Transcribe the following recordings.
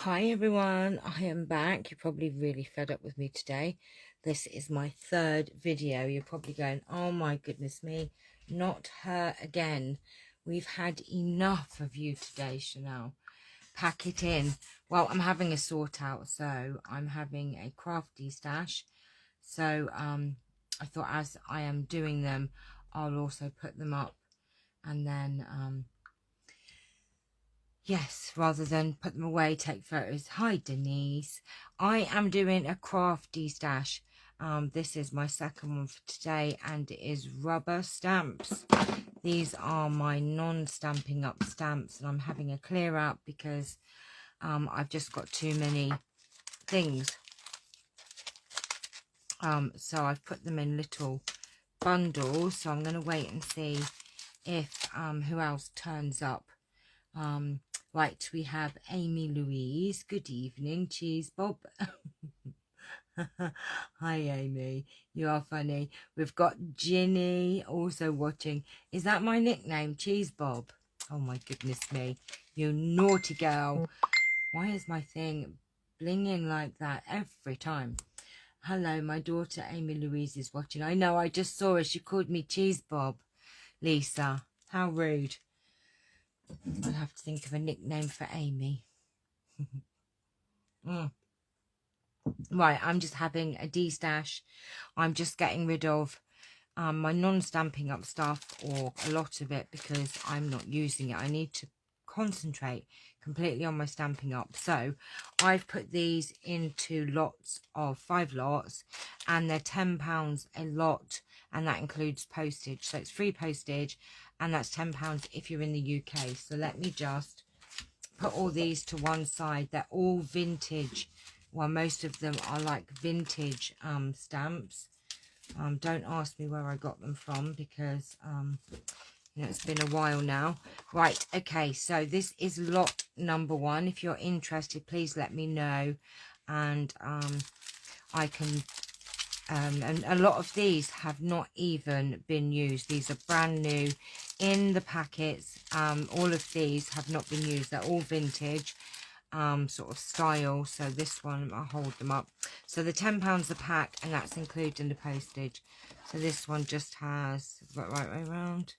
Hi everyone, I am back. You're probably really fed up with me today. This is my third video. You're probably going, oh my goodness me, not her again. We've had enough of you today, Chanel. Pack it in. Well, I'm having a sort out, so I'm having a crafty stash. So I thought as I am doing them, I'll also put them up and then yes, rather than put them away, take photos. Hi, Denise. I am doing a crafty stash. This is my second one for today, and it is rubber stamps. These are my non-stamping up stamps, and I'm having a clear out because I've just got too many things. So I've put them in little bundles, so I'm going to wait and see if who else turns up. Right, we have Amy Louise. Good evening, Cheese Bob. Hi, Amy. You are funny. We've got Ginny also watching. Is that my nickname, Cheese Bob? Oh, my goodness me. You naughty girl. Why is my thing blinging like that every time? Hello, my daughter Amy Louise is watching. I know, I just saw her. She called me Cheese Bob. Lisa, how rude. I'll have to think of a nickname for Amy. Right, I'm just having a destash. I'm just getting rid of my non-stamping up stuff, or a lot of it, because I'm not using it. I need to concentrate completely on my stamping up. So I've put these into lots of 5 lots, and they're £10 a lot, and that includes postage. So it's free postage, and that's £10 if you're in the UK. So let me just put all these to one side. They're all vintage. Well, most of them are like vintage stamps. Don't ask me where I got them from, because you know, it's been a while now. Right, okay, so this is lot number 1. If you're interested, please let me know, and I can and a lot of these have not even been used. These are brand new in the packets. All of these have not been used. They're all vintage sort of style. So this one, I'll hold them up. So the £10 a pack, and that's including the postage. So this one just has right way around,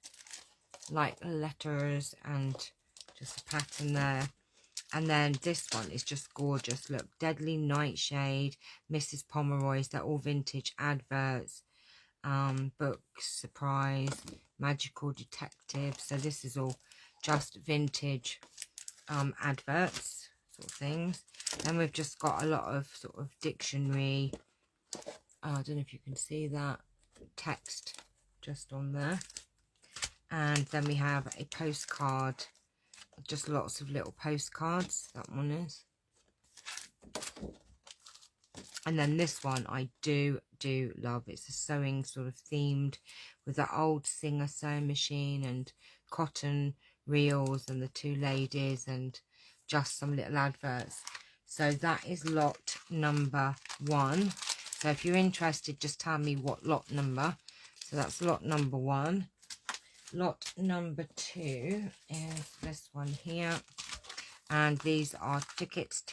like letters and just a pattern there. And then this one is just gorgeous. Look, Deadly Nightshade, Mrs. Pomeroy's. They're all vintage adverts. Books, Surprise, Magical Detective. So this is all just vintage adverts, sort of things. Then we've just got a lot of sort of dictionary. I don't know if you can see that. Text just on there. And then we have a postcard. Just lots of little postcards. That one is. And then this one I do love. It's a sewing sort of themed, with the old Singer sewing machine and cotton reels and the 2 ladies and just some little adverts. So that is lot number 1. So if you're interested, just tell me what lot number. So that's lot number 1. Lot number 2 is this one here. And these are tickets.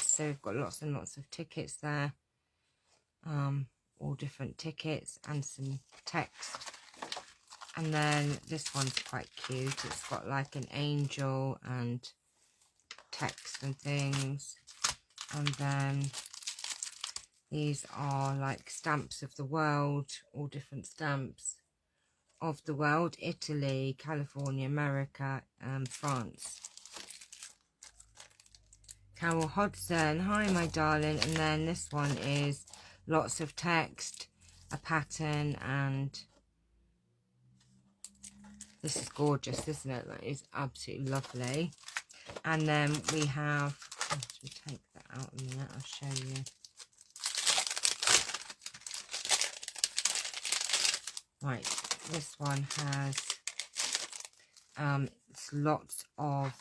So we've got lots and lots of tickets there. All different tickets and some text. And then this one's quite cute. It's got like an angel and text and things. And then these are like stamps of the world, all different stamps of the world. Italy, California, America, and France. Carol Hodgson, hi my darling. And then this one is lots of text, a pattern, and this is gorgeous, isn't it? That is absolutely lovely. And then we have, oh, we'll take that out in a minute, I'll show you. Right, this one has it's lots of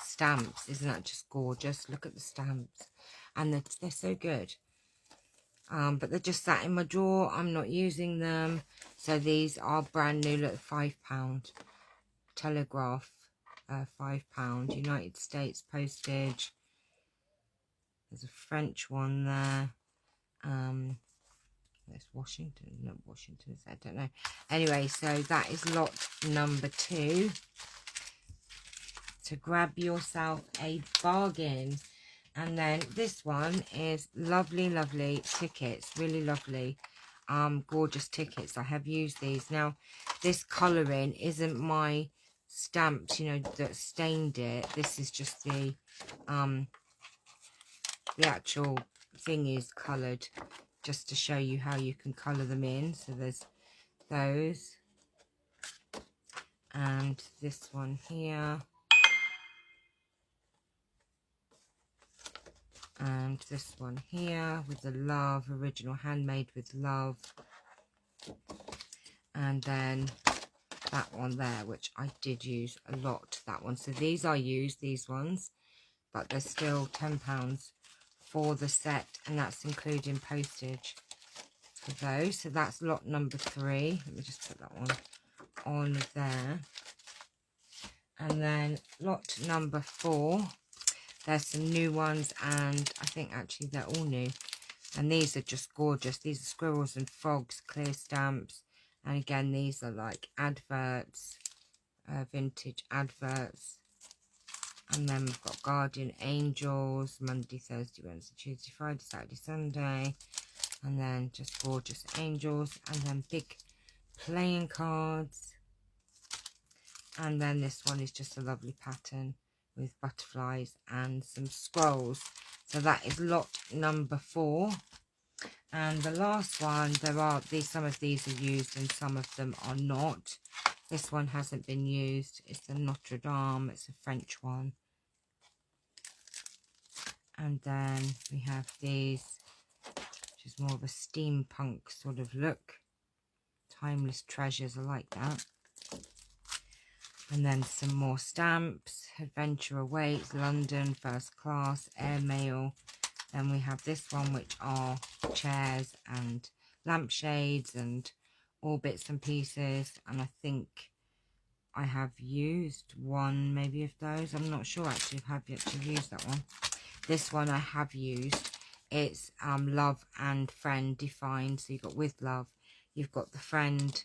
stamps. Isn't that just gorgeous? Look at the stamps, and they're so good. But they're just sat in my drawer. I'm not using them. So these are brand new. Look, £5 Telegraph, £5 United States postage. There's a French one there. It's Washington, not Washington, I don't know. Anyway, so that is lot number 2. To grab yourself a bargain. And then this one is lovely, lovely tickets, really lovely, gorgeous tickets. I have used these. Now, this colouring isn't my stamped, you know, that stained it. This is just the actual thing is coloured, just to show you how you can colour them in. So there's those, and this one here, and this one here with the love, original handmade with love, and then that one there, which I did use a lot, that one. So these I used, these ones, but they're still £10 for the set, and that's including postage for those. So that's lot number 3. Let me just put that one on there. And then lot number 4, there's some new ones, and I think actually they're all new, and these are just gorgeous. These are squirrels and frogs clear stamps, and again these are like adverts, vintage adverts. And then we've got guardian angels, Monday, Thursday, Wednesday, Tuesday, Friday, Saturday, Sunday, and then just gorgeous angels, and then big playing cards. And then this one is just a lovely pattern with butterflies and some scrolls. So that is lot number 4. And the last one, there are these, some of these are used and some of them are not. This one hasn't been used. It's the Notre Dame. It's a French one. And then we have these, which is more of a steampunk sort of look. Timeless treasures, I like that. And then some more stamps. Adventure awaits, London, first class, airmail. Then we have this one, which are chairs and lampshades and all bits and pieces. And I think I have used one maybe of those. I'm not sure actually if I have yet to use that one. This one I have used. It's love and friend defined. So you've got with love, you've got the friend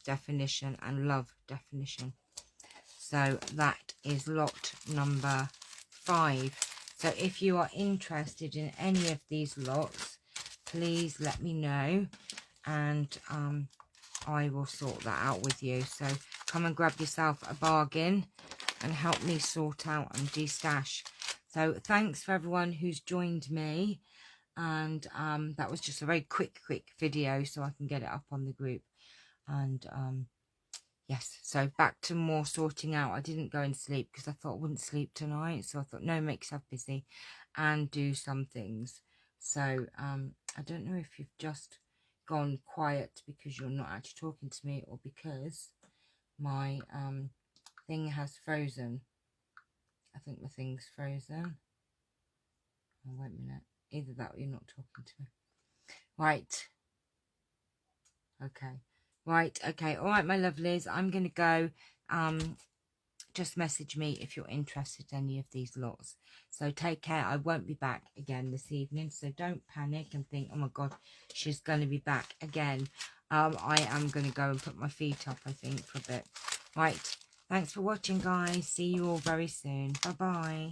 definition and love definition. So that is lot number 5. So if you are interested in any of these lots, please let me know, and I will sort that out with you. So come and grab yourself a bargain and help me sort out and destash. So thanks for everyone who's joined me, and that was just a very quick video so I can get it up on the group. And yes, so back to more sorting out. I didn't go and sleep because I thought I wouldn't sleep tonight, so I thought, no, make yourself busy and do some things. So I don't know if you've just gone quiet because you're not actually talking to me, or because my thing has frozen. I think the thing's frozen. Oh, wait a minute. Either that or you're not talking to me. Right. Okay. Right. Okay. All right, my lovelies. I'm going to go. Just message me if you're interested in any of these lots. So take care. I won't be back again this evening. So don't panic and think, oh my God, she's going to be back again. I am going to go and put my feet up, I think, for a bit. Right. Thanks for watching, guys. See you all very soon. Bye-bye.